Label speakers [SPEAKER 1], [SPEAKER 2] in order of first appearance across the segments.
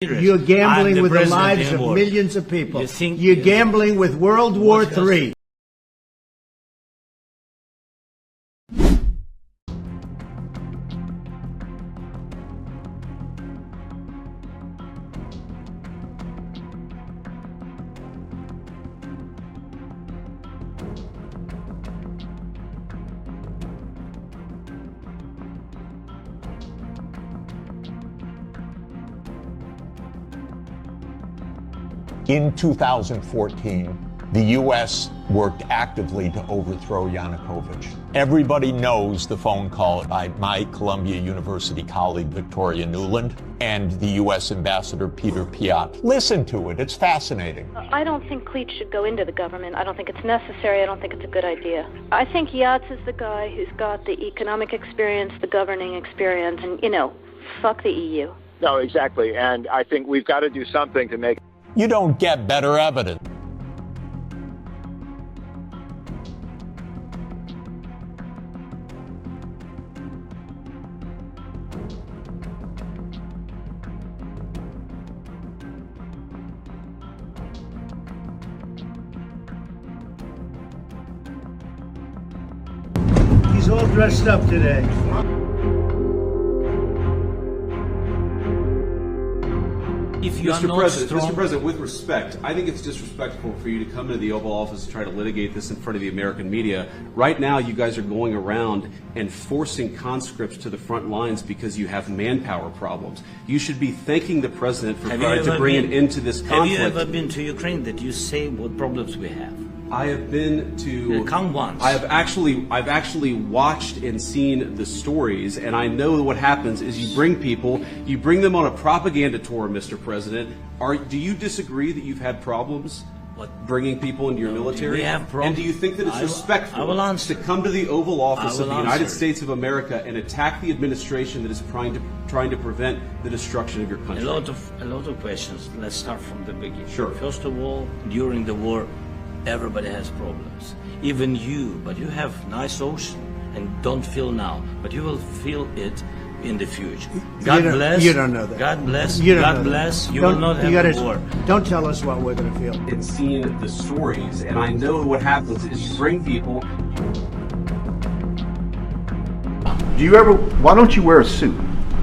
[SPEAKER 1] You're gambling with the lives of millions of people. You're gambling with World War III.
[SPEAKER 2] In 2014, the U.S. worked actively to overthrow Yanukovych. Everybody knows the phone call by my Columbia University colleague, Victoria Nuland, and the U.S. Ambassador Peter Piot. Listen to it. It's fascinating.
[SPEAKER 3] I don't think Cleach should go into the government. I don't think it's necessary. I don't think it's a good idea. I think Yats is the guy who's got the economic experience, the governing experience, and, fuck the EU.
[SPEAKER 4] No, exactly. And I think we've got to do something to make...
[SPEAKER 2] You don't get better evidence.
[SPEAKER 1] He's all dressed up today.
[SPEAKER 5] Mr. President, with respect, I think it's disrespectful for you to come into the Oval Office and try to litigate this in front of the American media. Right now, you guys are going around and forcing conscripts to the front lines because you have manpower problems. You should be thanking the President for trying to bring an end to this conflict.
[SPEAKER 6] Have you ever been to Ukraine that you say what problems we have?
[SPEAKER 5] I have been to...
[SPEAKER 6] Come once.
[SPEAKER 5] I've actually watched and seen the stories, and I know what happens is you bring them on a propaganda tour, Mr. President. Do you disagree that you've had problems bringing people into your military?
[SPEAKER 6] We have problems.
[SPEAKER 5] And do you think that it's respectful to come to the Oval Office of the United States of America and attack the administration that is trying to prevent the destruction of your country?
[SPEAKER 6] A lot of questions. Let's start from the beginning.
[SPEAKER 5] Sure.
[SPEAKER 6] First of all, during the war, everybody has problems, even you, but you have nice ocean and don't feel now, but you will feel it in the future. God bless.
[SPEAKER 1] You don't know that.
[SPEAKER 6] God bless.
[SPEAKER 1] You don't
[SPEAKER 6] God
[SPEAKER 1] know
[SPEAKER 6] bless.
[SPEAKER 1] That.
[SPEAKER 6] You will not have a war.
[SPEAKER 1] Don't tell us what we're going to feel.
[SPEAKER 5] And seeing the stories, and I know what happens is you bring people.
[SPEAKER 7] Why don't you wear a suit?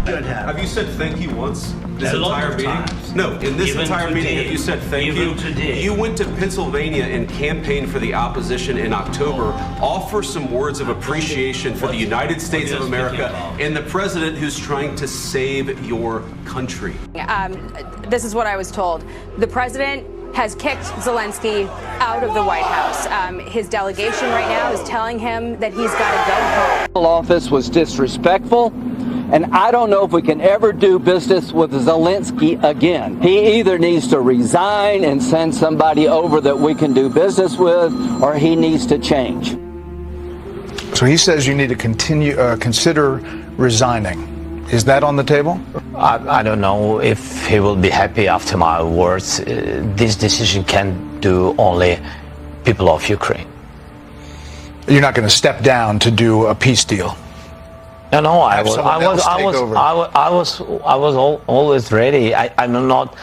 [SPEAKER 5] Have you said thank you once this
[SPEAKER 6] A lot
[SPEAKER 5] entire
[SPEAKER 6] of
[SPEAKER 5] meeting?
[SPEAKER 6] times.
[SPEAKER 5] No, in this
[SPEAKER 6] Even
[SPEAKER 5] entire meeting,
[SPEAKER 6] today.
[SPEAKER 5] have you said thank
[SPEAKER 6] Even
[SPEAKER 5] you?
[SPEAKER 6] today.
[SPEAKER 5] You went to Pennsylvania and campaigned for the opposition in October. Offer some words of appreciation for the United States of America and the president who's trying to save your country.
[SPEAKER 8] This is what I was told. The president has kicked Zelenskyy out of the White House. His delegation right now is telling him that he's got to go home.
[SPEAKER 9] The office was disrespectful, and I don't know if we can ever do business with Zelenskyy again. He either needs to resign and send somebody over that we can do business with, or he needs to change.
[SPEAKER 7] So he says you need to consider resigning. Is that on the table?
[SPEAKER 10] I don't know if he will be happy after my words. This decision can do only people of Ukraine.
[SPEAKER 7] You're not going to step down to do a peace deal.
[SPEAKER 10] No, I was always ready. I'm not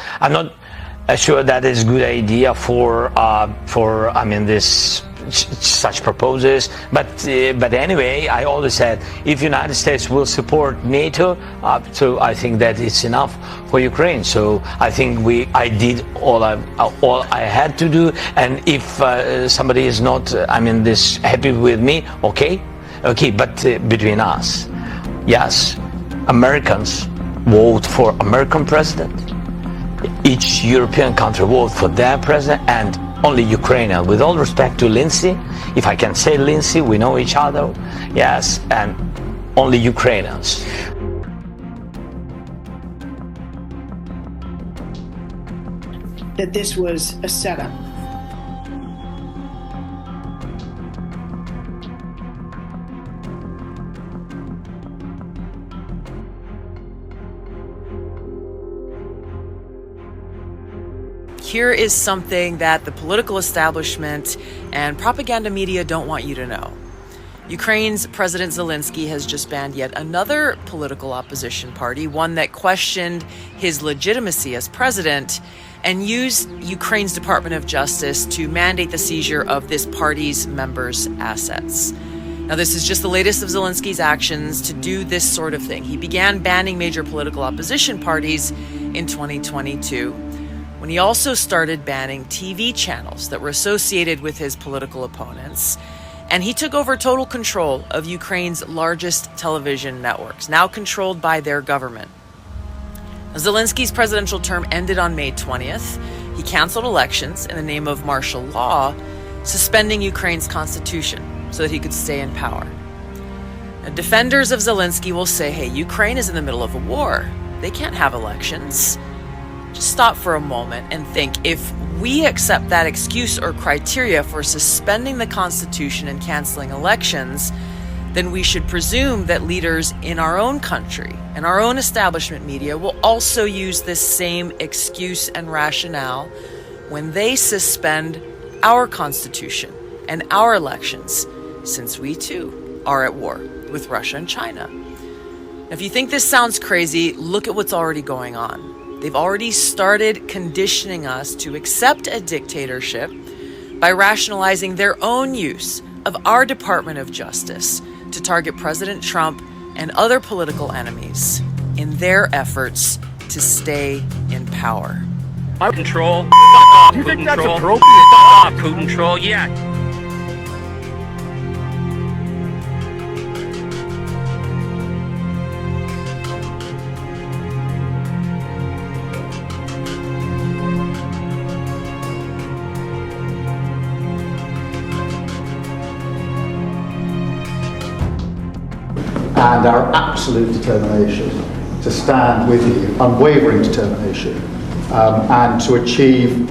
[SPEAKER 10] sure that is a good idea for this such proposals. But anyway, I always said if United States will support NATO, so I think that it's enough for Ukraine. So I think I did all I had to do. And if somebody is not this happy with me, okay. But between us. Yes, Americans vote for American president. Each European country vote for their president, and only Ukrainian. With all respect to Lindsay, if I can say Lindsay, we know each other. Yes, and only Ukrainians.
[SPEAKER 11] That this was a setup.
[SPEAKER 12] Here is something that the political establishment and propaganda media don't want you to know. Ukraine's President Zelenskyy has just banned yet another political opposition party, one that questioned his legitimacy as president, and used Ukraine's Department of Justice to mandate the seizure of this party's members' assets. Now, this is just the latest of Zelenskyy's actions to do this sort of thing. He began banning major political opposition parties in 2022, when he also started banning TV channels that were associated with his political opponents. And he took over total control of Ukraine's largest television networks, now controlled by their government. Zelenskyy's presidential term ended on May 20th. He canceled elections in the name of martial law, suspending Ukraine's constitution so that he could stay in power. Now, defenders of Zelenskyy will say, hey, Ukraine is in the middle of a war. They can't have elections. Just stop for a moment and think, if we accept that excuse or criteria for suspending the Constitution and canceling elections, then we should presume that leaders in our own country and our own establishment media will also use this same excuse and rationale when they suspend our Constitution and our elections, since we too are at war with Russia and China. Now, if you think this sounds crazy, look at what's already going on. They've already started conditioning us to accept a dictatorship by rationalizing their own use of our Department of Justice to target President Trump and other political enemies in their efforts to stay in power.
[SPEAKER 10] Control.
[SPEAKER 13] Do you think that's appropriate?
[SPEAKER 10] Putin troll, yeah.
[SPEAKER 7] And our absolute determination to stand with you, unwavering determination, and to achieve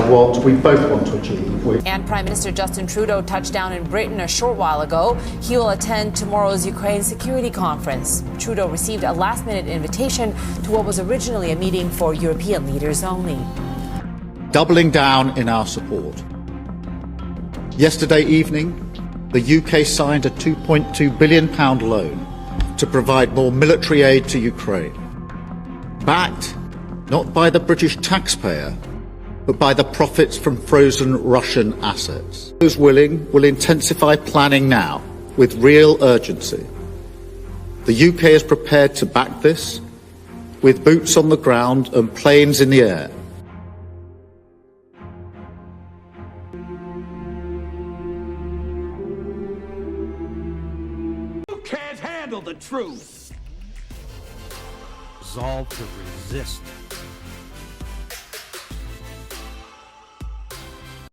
[SPEAKER 7] what we both want to achieve.
[SPEAKER 8] And Prime Minister Justin Trudeau touched down in Britain a short while ago. He will attend tomorrow's Ukraine Security Conference. Trudeau received a last-minute invitation to what was originally a meeting for European leaders only.
[SPEAKER 14] Doubling down in our support. Yesterday evening, the UK signed a £2.2 billion loan to provide more military aid to Ukraine, backed not by the British taxpayer, but by the profits from frozen Russian assets. Those willing will intensify planning now with real urgency. The UK is prepared to back this with boots on the ground and planes in the air.
[SPEAKER 13] Can't handle the truth.
[SPEAKER 15] Resolve to resist